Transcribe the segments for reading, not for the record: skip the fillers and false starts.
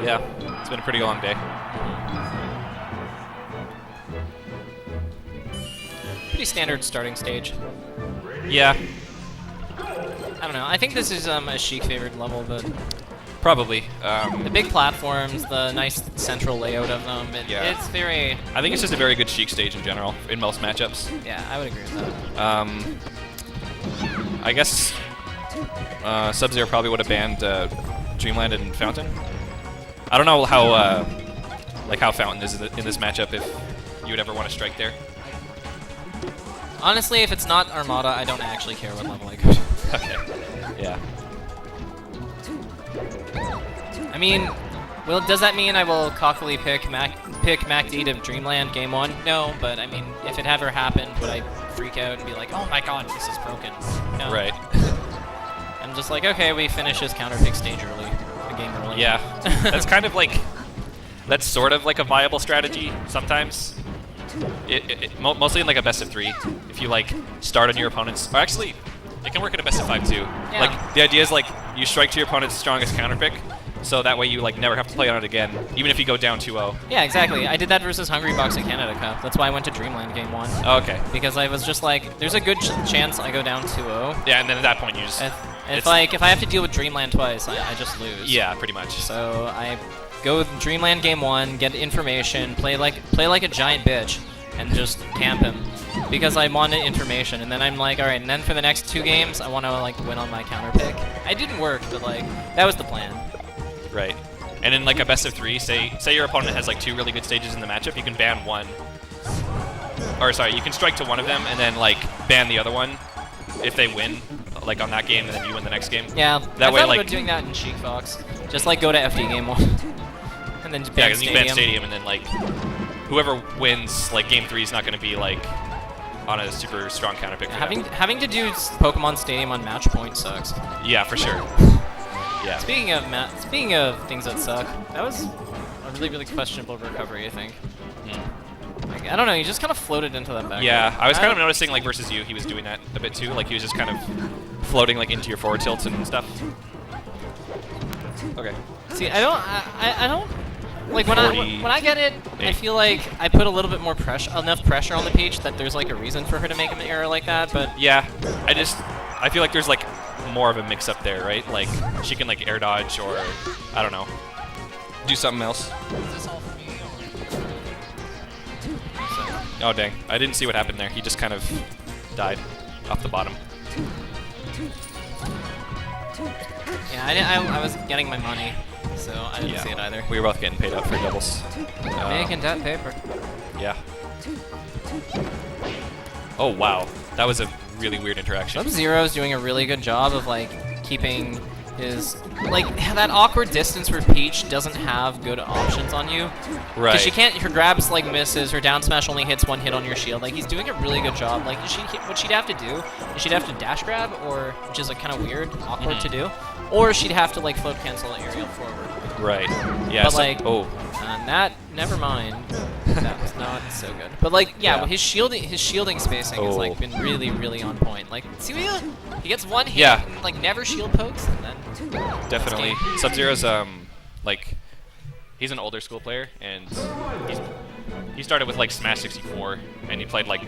Yeah, it's been a pretty long day. Pretty standard starting stage. Yeah. I don't know. I think this is a Sheik favored level, but Probably. the big platforms, the nice central layout of them, it's very... I think it's just a very good Sheik stage in general, in most matchups. Yeah, I would agree with that. I guess Subzero probably would have banned Dreamland and Fountain. I don't know how how Fountain is in this matchup, if you would ever want to strike there. Honestly, if it's not Armada, I don't actually care what level I go to. Okay. Yeah. I mean, well, does that mean I will cockily pick MacD to Dreamland Game 1? No, but I mean, if it ever happened, would I freak out and be like, oh my god, this is broken? No. Right. I'm just like, okay, we finish this counter pick stage early, the game early. Yeah. That's kind of like, that's sort of like a viable strategy sometimes. Mostly in like a best of 3. If you like start on your opponent's, or actually, it can work in a best of 5 too. Yeah. Like the idea is like you strike to your opponent's strongest counter pick, so that way you like never have to play on it again, even if you go down 2-0. Yeah, exactly. I did that versus Hungry Box at Canada Cup. That's why I went to Dreamland Game 1. Oh, okay. Because I was just like, there's a good chance I go down 2-0. Yeah, and then at that point you just... If I have to deal with Dreamland twice, I just lose. Yeah, pretty much. So I go with Dreamland Game 1, get information, play like a giant bitch, and just camp him. Because I wanted information, and then I'm like, alright, and then for the next 2 games, I want to like win on my counter pick. It didn't work, but like, that was the plan. Right. And in like a best of 3, say your opponent has like 2 really good stages in the matchup, you can ban one. Or sorry, you can strike to one of them and then like ban the other one if they win, like on that game, and then you win the next game. Yeah, that way, I thought like about doing that in Sheik Fox. Just like go to FD Game 1, and then ban yeah, because you Stadium. ban Stadium, and then like whoever wins, like game 3 is not going to be like on a super strong counter pick. Yeah, having to do Pokemon Stadium on match point sucks. Yeah, for sure. Yeah. Speaking of things that suck, that was a really questionable recovery, I think. Like, I don't know, he just kind of floated into that back. Yeah, I was kind of noticing like versus you, he was doing that a bit too. Like he was just kind of floating like into your forward tilts and stuff. Okay. See, I don't like when I get it, I feel like I put a little bit more enough pressure on the peach that there's like a reason for her to make an error like that. But yeah, I feel like there's like more of a mix up there, right? Like she can like air dodge or I don't know, do something else. Is this all for me, Oh dang, I didn't see what happened there. He just kind of died off the bottom. Yeah, I was getting my money, so I didn't see it either. We were both getting paid up for doubles. Making that paper. Yeah. Oh wow, that was a really weird interaction. Subzero's doing a really good job of like keeping his that awkward distance where Peach doesn't have good options on you. Right. Because she can't. Her grabs like misses. Her down smash only hits 1 hit on your shield. Like he's doing a really good job. Like what she'd have to do is she'd have to dash grab, or which is like kind of weird, awkward to do, or she'd have to like float cancel aerial forward. Right. Yeah. But so, like, that never mind. That was not so good. But like, yeah, his shielding spacing has like been really on point. Like, see, he gets 1 hit, and, like never shield pokes, and then definitely Subzero's like he's an older school player, and he started with like Smash 64, and he played like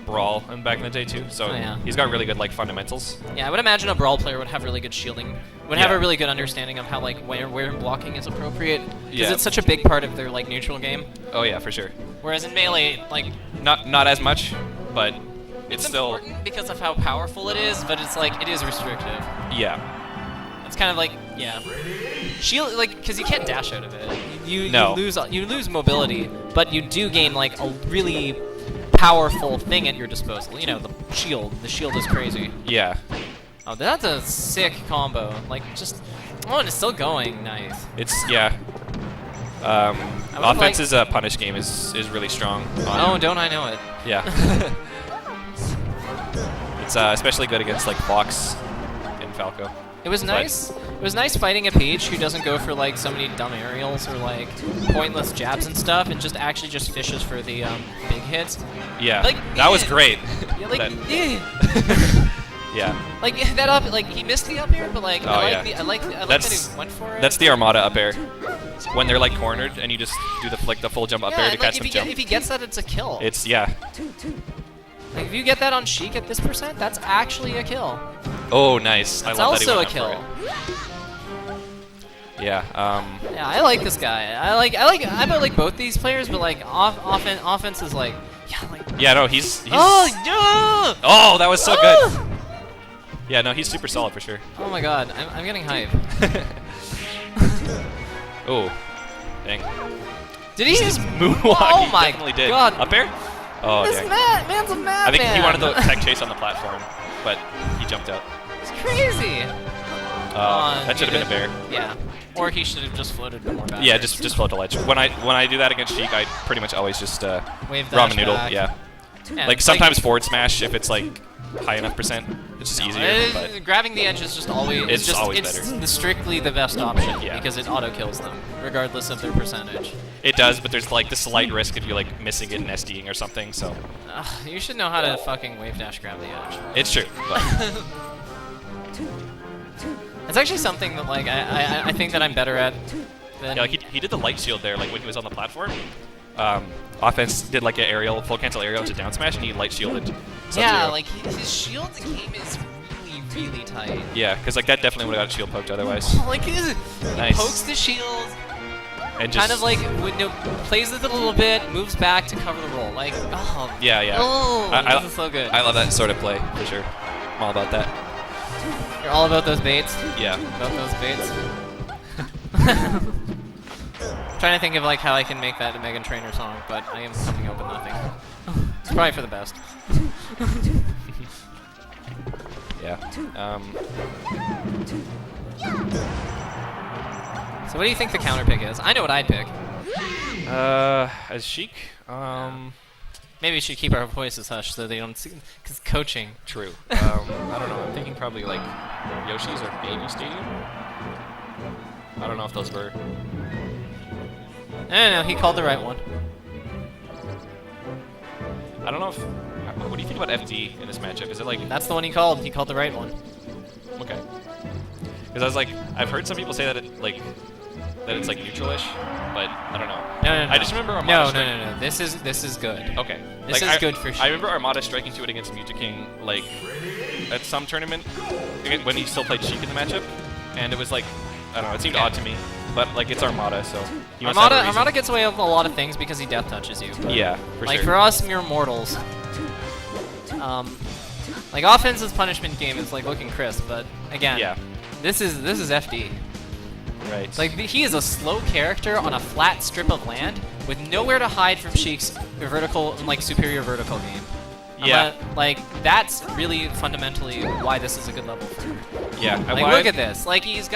Brawl back in the day too. So he's got really good like fundamentals. Yeah, I would imagine a Brawl player would have really good shielding. Would have a really good understanding of how like where blocking is appropriate, because it's such a big part of their like neutral game. Oh yeah, for sure. Whereas in Melee, like not as much, but it's still important because of how powerful it is. But it's like it is restrictive. Yeah. It's kind of like shield, like because you can't dash out of it. You lose mobility, but you do gain like a really powerful thing at your disposal. You know, the shield. The shield is crazy. Yeah. Oh, that's a sick combo. Like, just... Oh, and it's still going. Nice. It's, yeah. Off3nse's punish game is really strong. Oh, don't I know it. Yeah. It's especially good against, like, Fox and Falco. It was nice. It was nice fighting a Peach who doesn't go for, like, so many dumb aerials or, like, pointless jabs and stuff, and just actually just fishes for the big hits. Yeah. Like, that was great. Yeah, like, yeah. Like that up, like he missed the up air, but like I like that he went for it. That's the Armada up air. when they're like cornered and you just do the full jump up air to and, catch like, them jump. if he gets that, it's a kill. It's yeah. Like if you get that on Sheik at this percent, that's actually a kill. Oh, nice. That's I love that he also a went up kill. for it. Yeah. Yeah, I like this guy. I like both these players, but like offense is like, yeah, like. Yeah, no, he's Oh, yeah! Oh, that was so good. Yeah, no, he's super solid for sure. Oh my god, I'm getting hype. Oh, dang. Did he just moonwalk? Oh He my definitely did. god. Up air? Oh, This dang. man's a madman. I think he wanted the tech chase on the platform, but he jumped out. It's crazy. That should have been a bear. Yeah. Or he should have just floated more back. Yeah, just float the ledge. When I do that against Sheik, I pretty much always just Wave ramen dash noodle. back. Yeah. Yeah, Like sometimes forward smash if it's like high enough percent. It's just easier. But grabbing the edge is just always It's always it's better. strictly the best option Yeah. because it auto kills them regardless of their percentage. it does, but there's like the slight risk if you're like missing it and SDing or something. So You should know how to fucking wave dash grab the edge. it's true. But It's actually something that like I think that I'm better at than yeah, like he did the light shield there, like when he was on the platform. Offense did like an aerial, full cancel aerial to down smash, and he light shielded. yeah, Subzero. like his shield game is really tight. Yeah, because like that definitely would have got shield poked otherwise. Like he Nice. pokes the shield, And just kind of like plays with it a little bit, moves back to cover the roll. Like yeah. oh, I this is so good. I love that sort of play for sure. I'm all about that. You're all about those baits. Yeah. About those baits. Trying to think of like how I can make that a Megan Trainor song, but I am coming up with nothing. It's probably for the best. Yeah. So what do you think the counter pick is? I know what I'd pick. As Sheik, Maybe we should keep our voices hushed so they don't see, because coaching. true. I don't know. I'm thinking probably like Yoshi's or Baby Stadium. I don't know if those were. No, he called the right one. I don't know if. What do you think about FD in this matchup? Is it like That's the one he called. He called the right one. okay? Because I was like, I've heard some people say that it's like neutral-ish, but I don't know. No. I just remember Armada. No. This is good. Okay. This Like, is good for sure. I remember Armada striking to it against Mutaking, like, at some tournament, when he still played Sheik in the matchup, and it was like, I don't know, it seemed odd to me, but like, it's Armada, so he must have a reason. Armada gets away with a lot of things because he death touches you. Yeah, for Like sure. for us mere mortals, like offense's punishment game is like looking crisp, but again, Yeah. this is FD. Right. Like he is a slow character on a flat strip of land with nowhere to hide from Sheik's vertical, like superior vertical game. Yeah. Like that's really fundamentally why this is a good level for him. yeah. Like look at this. Like he's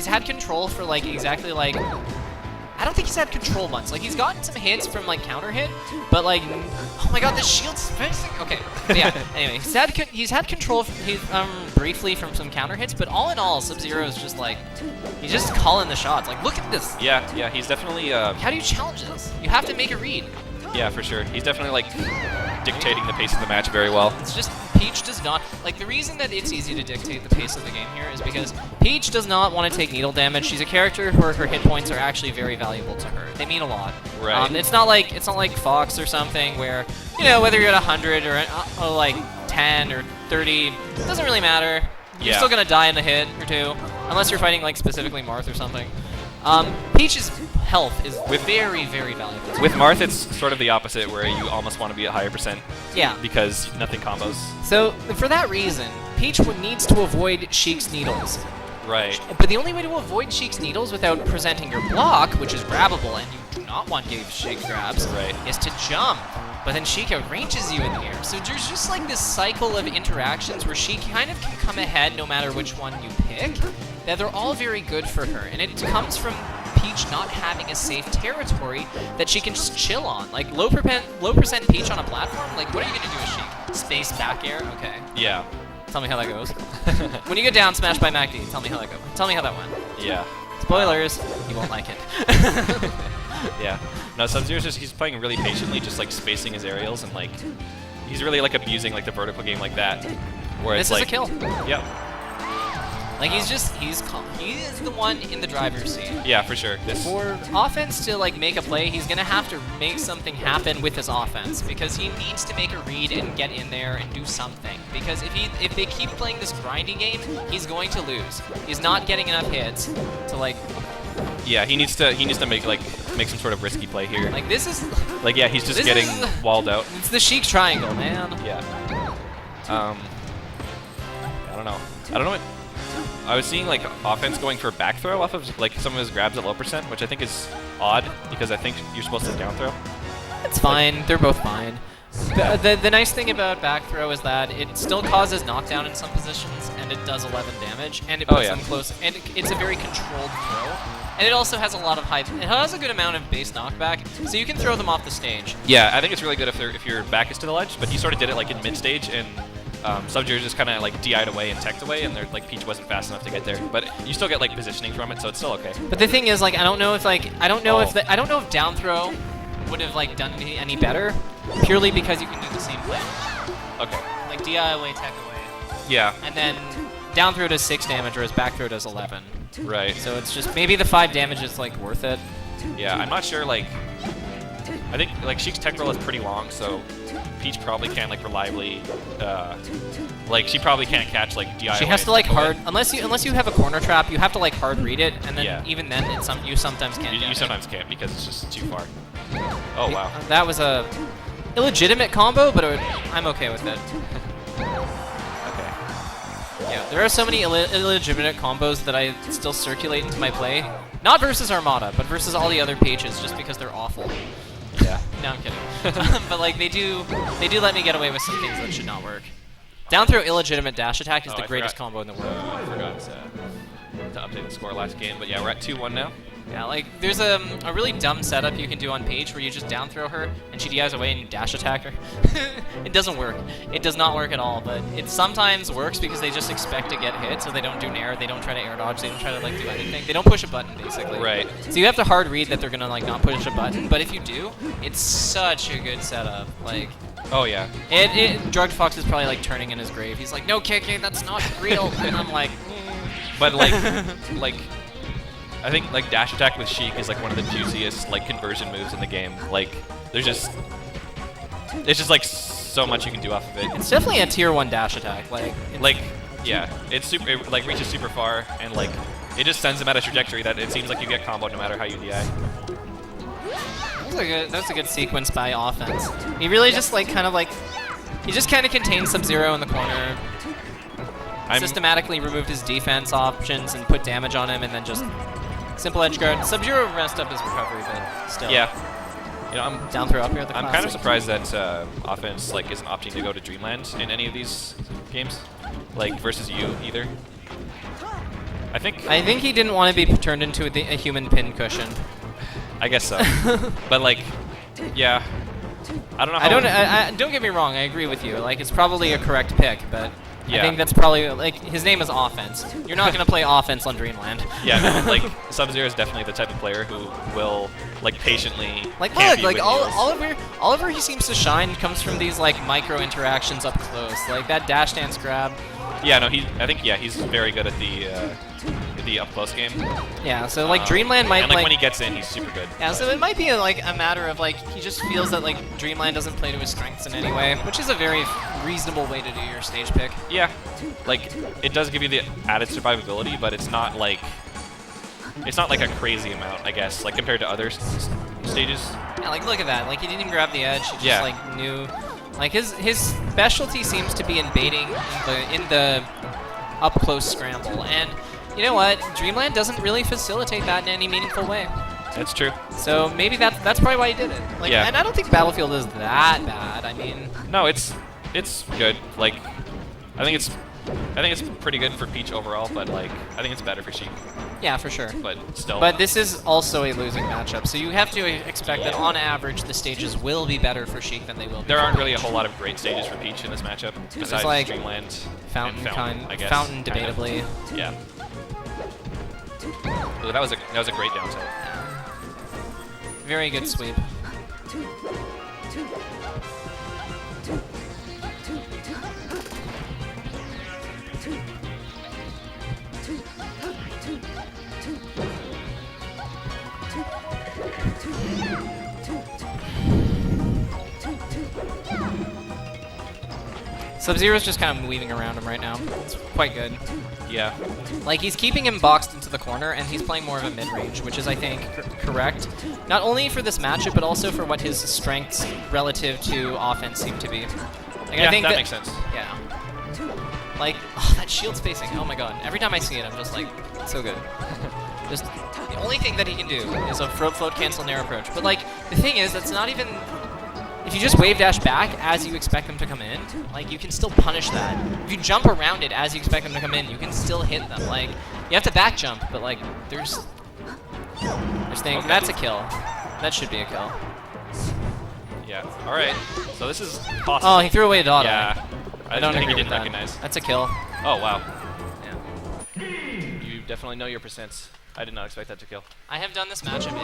had control for like exactly like I don't think he's had control once. Like he's gotten some hits from like counter hit, but like oh my god, this shield's missing. Okay. But yeah. Anyway, he's had control briefly from some counter hits, but all in all, Subzero is just like he's just calling the shots. Like look at this. Yeah. He's definitely. How do you challenge this? You have to make a read. Yeah, for sure. He's definitely like dictating the pace of the match very well. It's just Peach does not like the reason that it's easy to dictate the pace of the game here is because Peach does not want to take needle damage. She's a character where her hit points are actually very valuable to her. They mean a lot. Right. It's not like Fox or something where whether you're at 100 or like 10 or 30, it doesn't really matter. You're Yeah. still gonna die in a hit or two, unless you're fighting like specifically Marth or something. Peach's health is very, very valuable. With Marth, it's sort of the opposite, where you almost want to be at higher percent Yeah. because nothing combos. So for that reason, Peach needs to avoid Sheik's needles. Right. But the only way to avoid Sheik's needles without presenting your block, which is grabbable, and you do not want to give Sheik grabs, Right. is to jump. But then Sheik outranges you in the air. So there's just like this cycle of interactions where Sheik kind of can come ahead no matter which one you pick, that they're all very good for her. And it comes from Peach not having a safe territory that she can just chill on. Like low percent Peach on a platform, like what are you going to do with Sheik? Space back air? Okay. Yeah. Tell me how that goes. When you get down smashed by MacD, tell me how that goes. Tell me how that went. Yeah. Spoilers, you won't like it. Yeah. No, Subzero's he's playing really patiently, just like spacing his aerials and like he's really like abusing like the vertical game like that. Where This it's is like a kill. Yep. Like he is the one in the driver's seat. Yeah, for sure. For offense to like make a play, he's gonna have to make something happen with his offense because he needs to make a read and get in there and do something. Because if they keep playing this grindy game, he's going to lose. He's not getting enough hits to like. Yeah, he needs to make some sort of risky play here. Like this is. Like yeah, he's just getting walled out. It's the Sheik triangle, man. Yeah. I don't know. What. I was seeing like offense going for back throw off of like some of his grabs at low percent, which I think is odd because I think you're supposed to down throw. It's fine. They're both fine. The nice thing about back throw is that it still causes knockdown in some positions, and it does 11 damage, and it puts them close, and it's a very controlled throw. And it also has a lot of high. It has a good amount of base knockback, so you can throw them off the stage. Yeah, I think it's really good if your back is to the ledge, but he sort of did it like in mid stage, and Subzero just kind of like DI'd away and teched away, and like Peach wasn't fast enough to get there. But you still get like positioning from it, so it's still okay. But the thing is, like, I don't know if down throw would have like done any better, purely because you can do the same play. Okay. Like DI away, tech away. Yeah. And then down throw does 6 damage, whereas back throw does 11. Right. So it's just maybe the 5 damage is like worth it. Yeah, I'm not sure. Like, I think like Sheik's tech roll is pretty long, so Peach probably can't like reliably. Like she probably can't catch like DI. She has to like hard unless you have a corner trap. You have to like hard read it, and then even then you sometimes can't. You sometimes can't because it's just too far. Oh wow. That was a illegitimate combo, but I'm okay with it. Okay. Yeah, there are so many illegitimate combos that I still circulate into my play. Not versus Armada, but versus all the other pages, just because they're awful. Yeah. No, I'm kidding. But like they do let me get away with some things that should not work. Down throw illegitimate dash attack is the greatest combo in the world. I forgot to update the score last game, but yeah, we're at 2-1 now. Yeah, like there's a really dumb setup you can do on Paige where you just down throw her and she DIs away and you dash attack her. It doesn't work. It does not work at all, but it sometimes works because they just expect to get hit, so they don't do nair, they don't try to air dodge, they don't try to like do anything. They don't push a button basically. Right. So you have to hard read that they're gonna like not push a button, but if you do, it's such a good setup. Like oh yeah. Drugged Fox is probably like turning in his grave. He's like, no KK, that's not real. And I'm like But like I think like dash attack with Sheik is like one of the juiciest like conversion moves in the game. Like it's just like so much you can do off of it. It's definitely a tier 1 dash attack. Like yeah, it like reaches super far and like it just sends them at a trajectory that it seems like you get comboed no matter how you DI. That's a good sequence by offense. He really just like he just kind of contained Subzero in the corner. Systematically removed his defense options and put damage on him, and then just simple edge guard. Subzero messed up his recovery, but still. Yeah. You know, I'm down throw up here at the I'm kind of surprised that offense like isn't opting to go to Dreamland in any of these games, like versus you either. I think he didn't want to be turned into a human pin cushion. I guess so. But like, yeah, I don't know. Don't get me wrong. I agree with you. Like, it's probably a correct pick, but yeah. I think that's probably like his name is Offense. You're not gonna play offense on Dreamland. Yeah, no, like Subzero is definitely the type of player who will like patiently. Like look, like Oliver, he seems to shine comes from these like micro interactions up close, like that dash dance grab. Yeah, no, I think he's very good at the up close game. Yeah, so like Dreamland might and like when he gets in, he's super good. Yeah, so it might be like a matter of like he just feels that like Dreamland doesn't play to his strengths in any way, which is a very reasonable way to do your stage pick. Yeah, like it does give you the added survivability, but it's not like a crazy amount, I guess, like compared to other stages. Yeah, like look at that, like he didn't even grab the edge, he just like knew. Like his specialty seems to be in baiting in the up close scramble, and you know what? Dreamland doesn't really facilitate that in any meaningful way. That's true. So maybe that's probably why he did it. Like, yeah. And I don't think Battlefield is that bad. I mean, no, it's good. Like, I think it's pretty good for Peach overall, but like I think it's better for Sheik. Yeah, for sure. But still. But this is also a losing matchup, so you have to expect that on average the stages will be better for Sheik than they will be. There aren't really a whole lot of great stages for Peach in this matchup besides like Dreamland, Fountain, I guess. Fountain, debatably. Yeah. Ooh, that was a great down tilt. Very good sweep. Sub-Zero's just kind of weaving around him right now. It's quite good. Yeah. Like, he's keeping him boxed into the corner, and he's playing more of a mid-range, which is, I think, correct. Not only for this matchup, but also for what his strengths relative to offense seem to be. Like, Yeah, I think that makes sense. Yeah. Like, oh, that shield spacing, oh my god. Every time I see it, I'm just like, so good. Just, the only thing that he can do is a float cancel nair approach. But, like, the thing is, that's not even... If you just wave dash back as you expect them to come in, like, you can still punish that. If you jump around it as you expect them to come in, you can still hit them. Like, you have to back jump, but, like, there's things. Okay. That's a kill. That should be a kill. Yeah. All right. So this is possible. Oh, he threw away a dot. Yeah. I don't think agree he with didn't that. recognize. That's a kill. Oh, wow. Yeah. You definitely know your percents. I did not expect that to kill. I have done this matchup